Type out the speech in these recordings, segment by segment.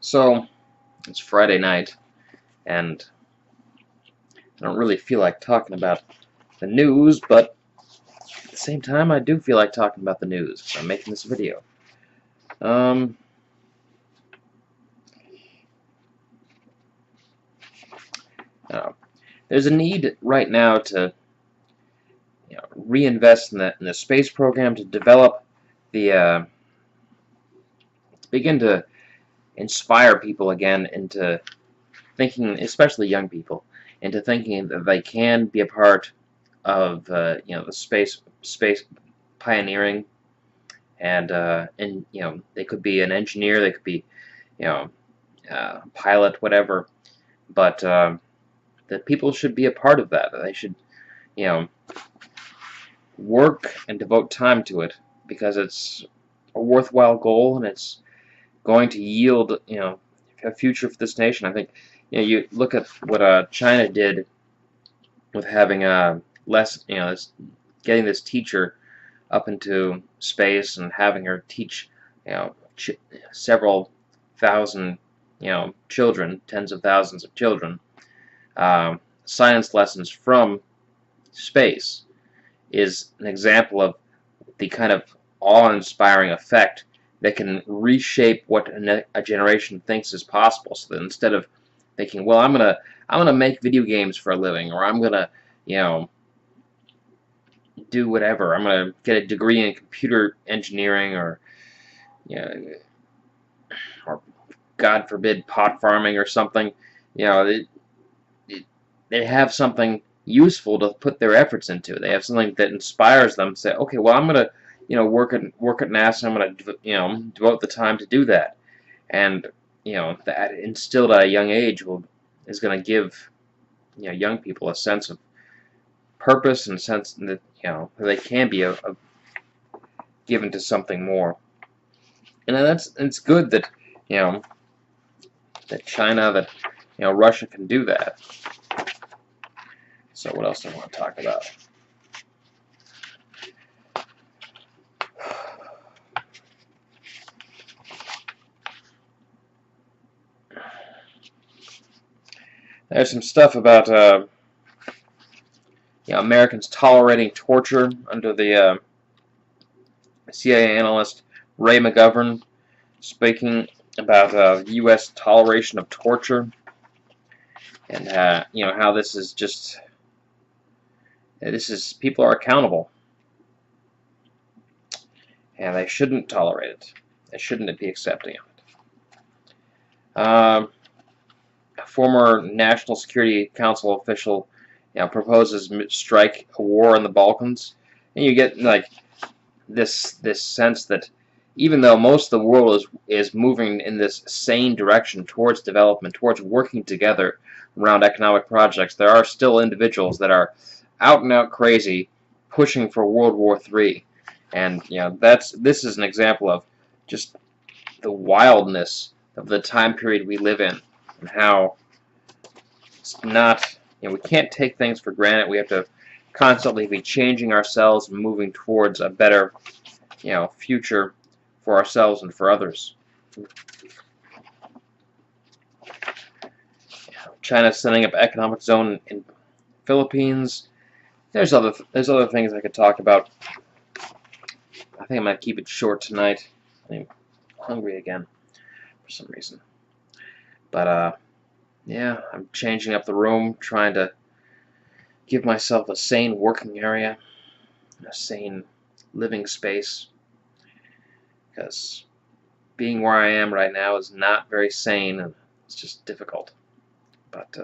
So, it's Friday night, and I don't really feel like talking about the news, but at the same time, I do feel like talking about the news, so I'm making this video. Um, uh, there's a need right now to reinvest in the space program, to develop to begin to inspire people again into thinking, especially young people, into thinking that they can be a part of the space pioneering, and they could be an engineer, they could be you know pilot, whatever, but that people should be a part of that. They should you know work and devote time to it because it's a worthwhile goal and it's going to yield a future for this nation. I think you look at what China did with having getting this teacher up into space and having her teach several thousand children, tens of thousands of children, science lessons from space, is an example of the kind of awe-inspiring effect that can reshape what a generation thinks is possible. So that instead of thinking, well, I'm gonna make video games for a living, or I'm gonna do whatever, I'm gonna get a degree in computer engineering, or or God forbid pot farming or something, they have something useful to put their efforts into. They have something that inspires them to say, okay, well, I'm gonna work at NASA. I'm gonna devote the time to do that, and that instilled at a young age is gonna give young people a sense of purpose and a sense that they can be given to something more. And it's good that that China, that Russia can do that. So what else do I want to talk about? There's some stuff about Americans tolerating torture under the CIA analyst Ray McGovern speaking about U.S. toleration of torture, and how this is just people are accountable, and they shouldn't tolerate it. They shouldn't be accepting of it. A former National Security Council official proposes strike a war in the Balkans, and you get like this sense that even though most of the world is moving in this sane direction towards development, towards working together around economic projects, there are still individuals that are out and out crazy, pushing for World War III, and this is an example of just the wildness of the time period we live in, and how it's not we can't take things for granted. We have to constantly be changing ourselves and moving towards a better future for ourselves and for others. China's setting up economic zone in Philippines. There's other things I could talk about. I think I might keep it short tonight. I'm hungry again for some reason. But yeah, I'm changing up the room, trying to give myself a sane working area, a sane living space, because being where I am right now is not very sane, and it's just difficult. But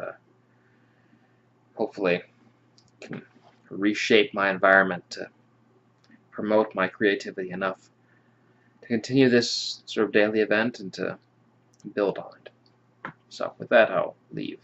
hopefully I can reshape my environment to promote my creativity enough to continue this sort of daily event and to build on it. So with that, I'll leave.